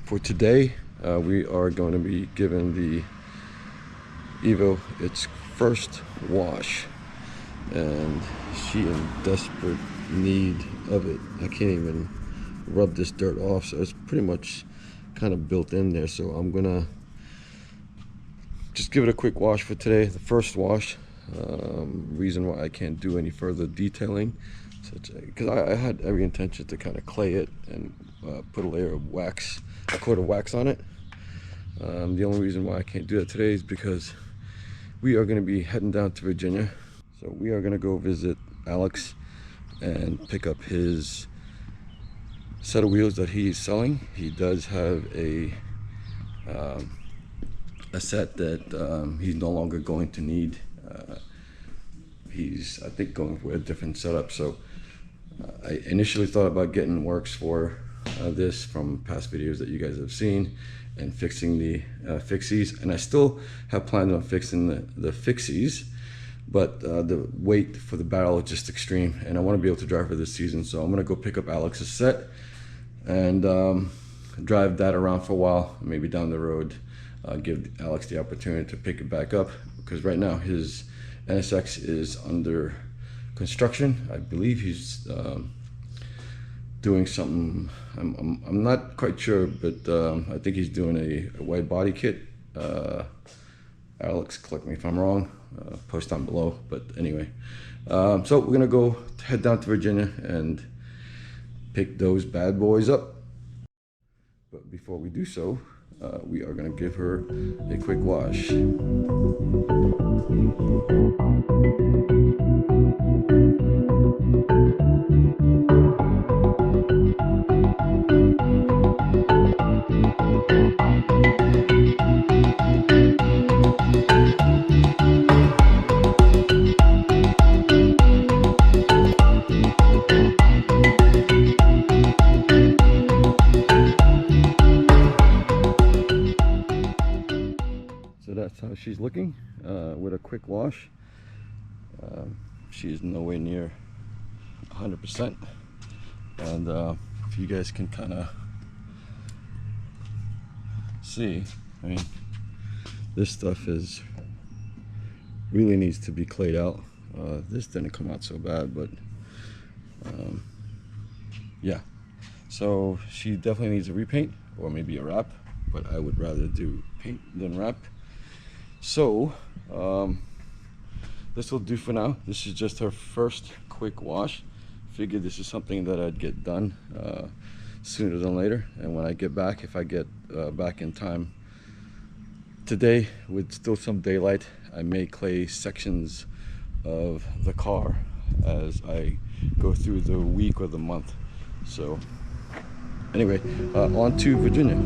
For today, we are going to be giving the EVO its first wash, and she in desperate need of it. I can't even rub this dirt off, so it's pretty much kind of built in there. So I'm gonna just give it a quick wash for today, the first wash. Reason why I can't do any further detailing, because I had every intention to kind of clay it and put a layer of wax, a coat of wax on it. The only reason why I can't do that today is because we are going to be heading down to Virginia. So we are going to go visit Alex and pick up his set of wheels that he's selling. He does have a set that he's no longer going to need. He's, I think, going for a different setup. So I initially thought about getting works for this from past videos that you guys have seen and fixing the fixies, and I still have plans on fixing the fixies, but the weight for the barrel is just extreme, and I want to be able to drive for this season. So I'm going to go pick up Alex's set and drive that around for a while, maybe down the road, give Alex the opportunity to pick it back up, because right now his NSX is under construction. I believe he's doing something, I'm not quite sure, but I think he's doing a wide body kit. Alex, correct me if I'm wrong, post down below, but anyway. So we're gonna go head down to Virginia and pick those bad boys up. But before we do so, we are gonna give her a quick wash. That's how she's looking with a quick wash. She is nowhere near 100%, and if you guys can kind of see, I mean, this stuff is really needs to be clayed out. This didn't come out so bad, but yeah, so she definitely needs a repaint or maybe a wrap, but I would rather do paint than wrap. So this will do for now. This is just her first quick wash. Figured this is something that I'd get done sooner than later, and when I get back, if I get back in time today with still some daylight, I may clay sections of the car as I go through the week or the month. So anyway, on to Virginia.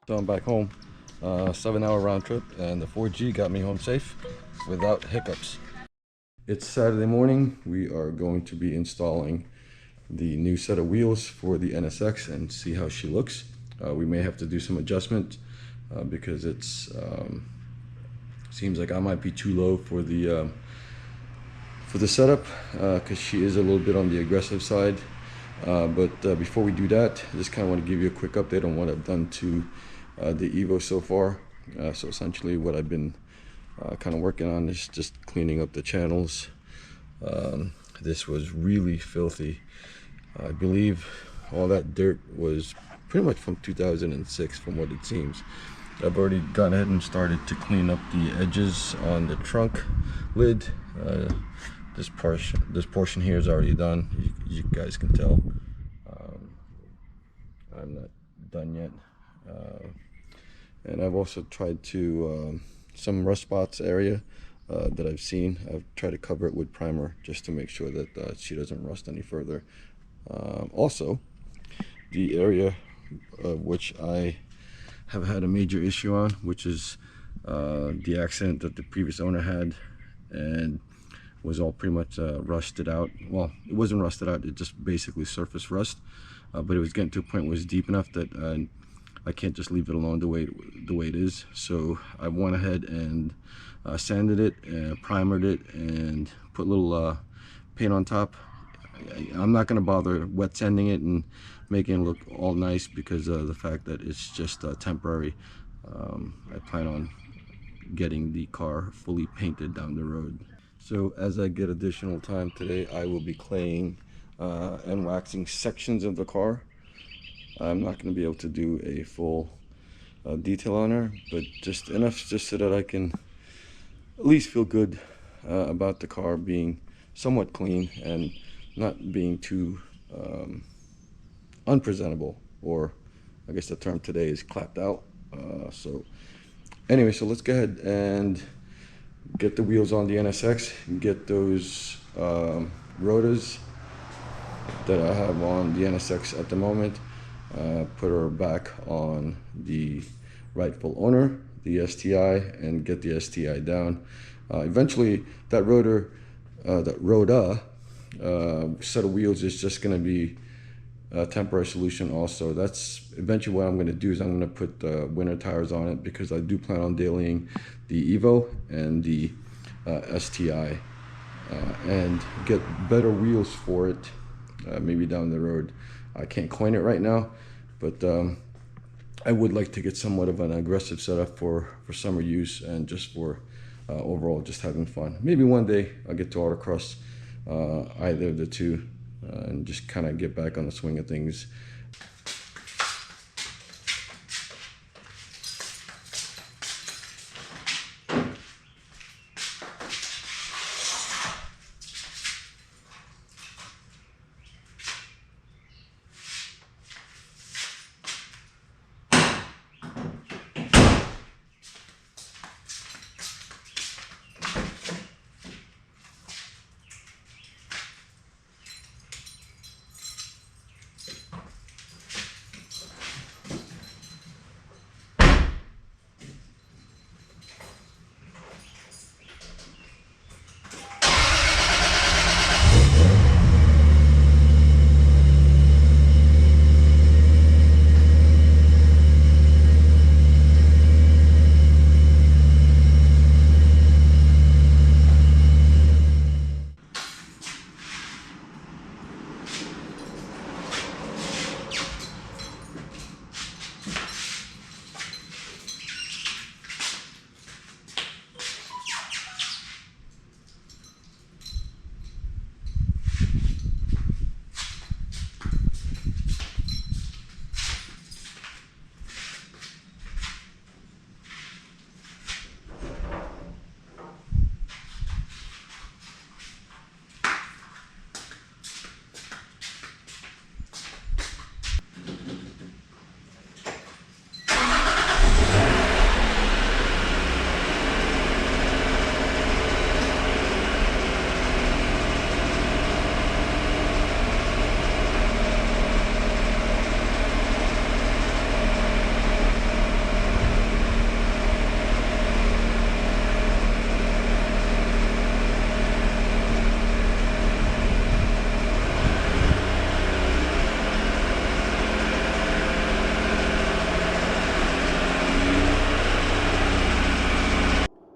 So I'm back home, 7-hour round trip, and the 4G got me home safe without hiccups. It's Saturday morning. We are going to be installing the new set of wheels for the NSX and see how she looks. We may have to do some adjustment because it's seems like I might be too low for the setup, because she is a little bit on the aggressive side. But before we do that, I just kind of want to give you a quick update on what I've done to the EVO so far. So essentially what I've been kind of working on is just cleaning up the channels. This was really filthy. I believe all that dirt was pretty much from 2006 from what it seems. I've already gone ahead and started to clean up the edges on the trunk lid. This portion here is already done. You guys can tell. I'm not done yet. And I've also tried to some rust spots area that I've seen. I've tried to cover it with primer just to make sure that she doesn't rust any further. Also, the area which I have had a major issue on, which is the accident that the previous owner had, and was all pretty much rusted out. Well, it wasn't rusted out, it just basically surface rust, but it was getting to a point where it's deep enough that I can't just leave it alone the way it is. So I went ahead and sanded it and primered it and put a little paint on top. I'm not going to bother wet sanding it and making it look all nice because of the fact that it's just temporary. I plan on getting the car fully painted down the road. So as I get additional time today, I will be claying and waxing sections of the car. I'm not going to be able to do a full detail on her, but just enough just so that I can at least feel good about the car being somewhat clean and not being too unpresentable, or I guess the term today is clapped out. So anyway, so let's go ahead and get the wheels on the NSX and get those rotors that I have on the NSX at the moment, put her back on the rightful owner, the STI, and get the STI down. Eventually that rotor, set of wheels is just going to be a temporary solution also. That's eventually what I'm going to do, is I'm going to put the winter tires on it, because I do plan on dailying the EVO and the STI and get better wheels for it maybe down the road. I can't coin it right now, but I would like to get somewhat of an aggressive setup for summer use and just for overall just having fun. Maybe one day I'll get to autocross either of the two and just kind of get back on the swing of things.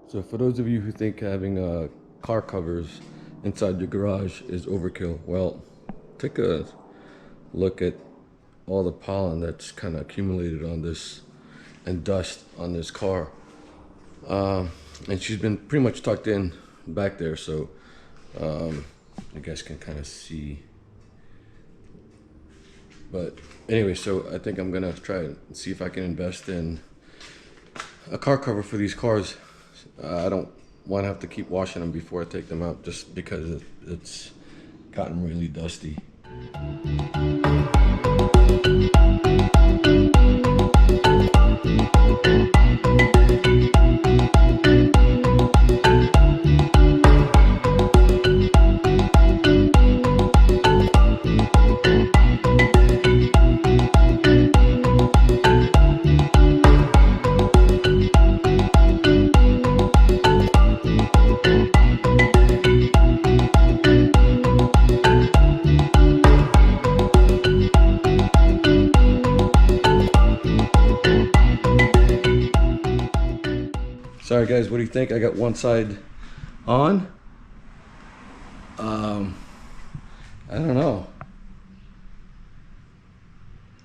So for those of you who think having car covers inside your garage is overkill, well, take a look at all the pollen that's kind of accumulated on this and dust on this car. And she's been pretty much tucked in back there, so you guys can kind of see But anyway, so I think I'm gonna try and see if I can invest in a car cover for these cars. I don't want to have to keep washing them before I take them out, just because it's gotten really dusty. Sorry guys, what do you think? I got one side on. I don't know.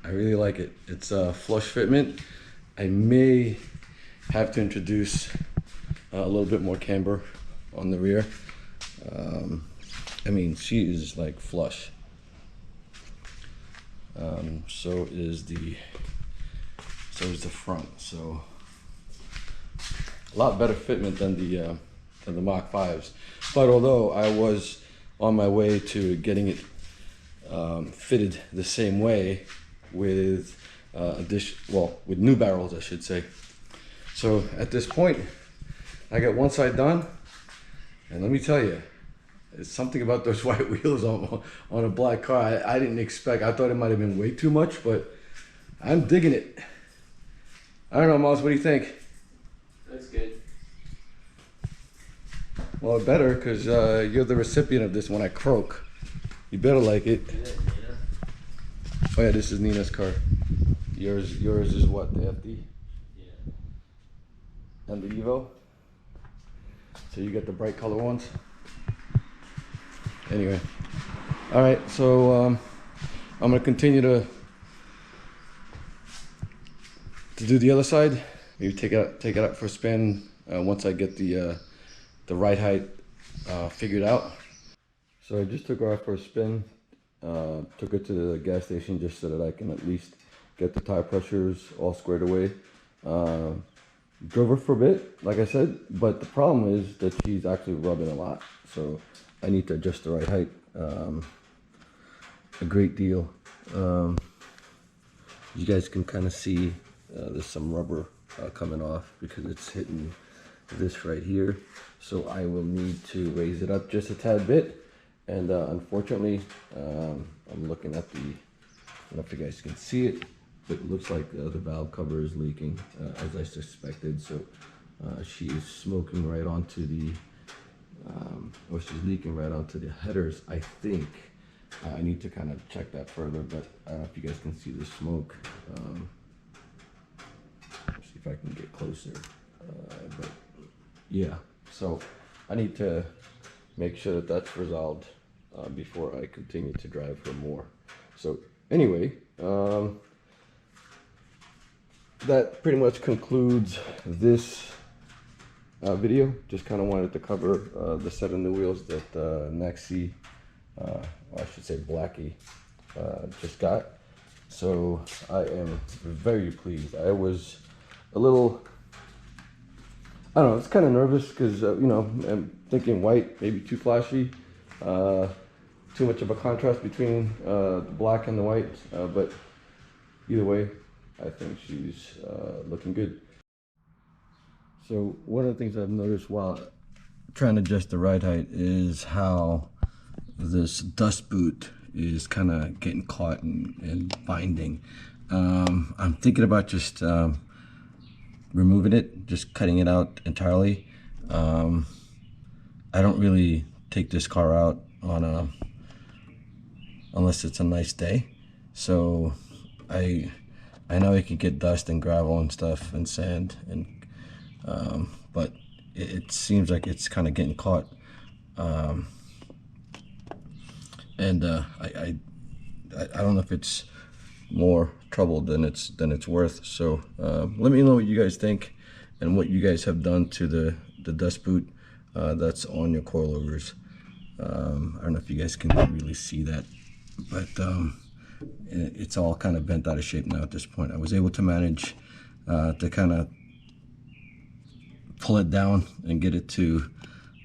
I really like it. It's a flush fitment. I may have to introduce a little bit more camber on the rear. I mean, she is like flush. So is the front. So a lot better fitment than the Mach 5s. But although I was on my way to getting it fitted the same way with with new barrels, I should say. So at this point, I got one side done, and let me tell you, it's something about those white wheels on a black car. I didn't expect. I thought it might have been way too much, but I'm digging it. I don't know, Miles, what do you think? That's good. Well, it better, because you're the recipient of this when I croak. You better like it. Oh yeah, this is Nina's car. Yours is what, the FD? Yeah. And the EVO? So you get the bright color ones? Anyway. Alright, so I'm gonna continue to do the other side. Maybe take it out for a spin once I get the ride height figured out. So I just took her out for a spin. Took it to the gas station just so that I can at least get the tire pressures all squared away. Drove her for a bit, like I said, but the problem is that she's actually rubbing a lot. So I need to adjust the ride height a great deal. You guys can kind of see there's some rubber coming off because it's hitting this right here. So I will need to raise it up just a tad bit. And unfortunately, I'm looking at I don't know if you guys can see it, but it looks like the valve cover is leaking, as I suspected. So she is smoking right onto the, or she's leaking right onto the headers, I think. I need to kind of check that further, but I don't know if you guys can see the smoke. Let's see if I can get closer. But yeah, so I need to make sure that that's resolved before I continue to drive her more. So anyway, that pretty much concludes this video. Just kind of wanted to cover the set of new wheels that Nexi, I should say Blacky, just got. So I am very pleased. I was a little, I don't know, it's kind of nervous because, you know, I'm thinking white, maybe too flashy, too much of a contrast between the black and the white, but either way, I think she's looking good. So one of the things I've noticed while trying to adjust the ride height is how this dust boot is kind of getting caught and binding. I'm thinking about just removing it, just cutting it out entirely. I don't really take this car out on unless it's a nice day. So I know it can get dust and gravel and stuff and sand, and but it seems like it's kind of getting caught. And I don't know if it's more trouble than it's worth. So let me know what you guys think and what you guys have done to the dust boot that's on your coilovers. I don't know if you guys can really see that, but it's all kind of bent out of shape now at this point. I was able to manage to kind of pull it down and get it to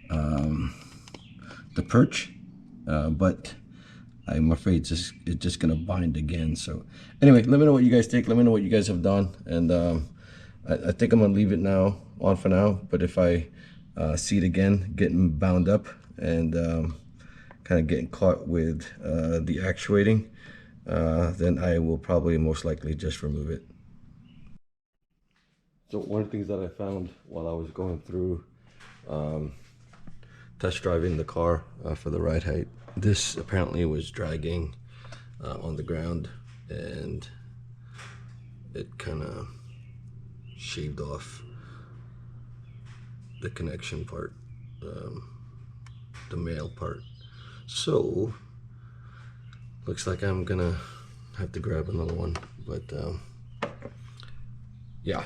the perch, but I'm afraid it's just gonna bind again. So anyway, let me know what you guys think. Let me know what you guys have done, and I think I'm gonna leave it now on for now. But if I see it again getting bound up and kind of getting caught with the actuating, then I will probably most likely just remove it. So one of the things that I found while I was going through test driving the car for the ride height, this apparently was dragging on the ground, and it kind of shaved off the connection part, the male part. So looks like I'm gonna have to grab another one, but yeah.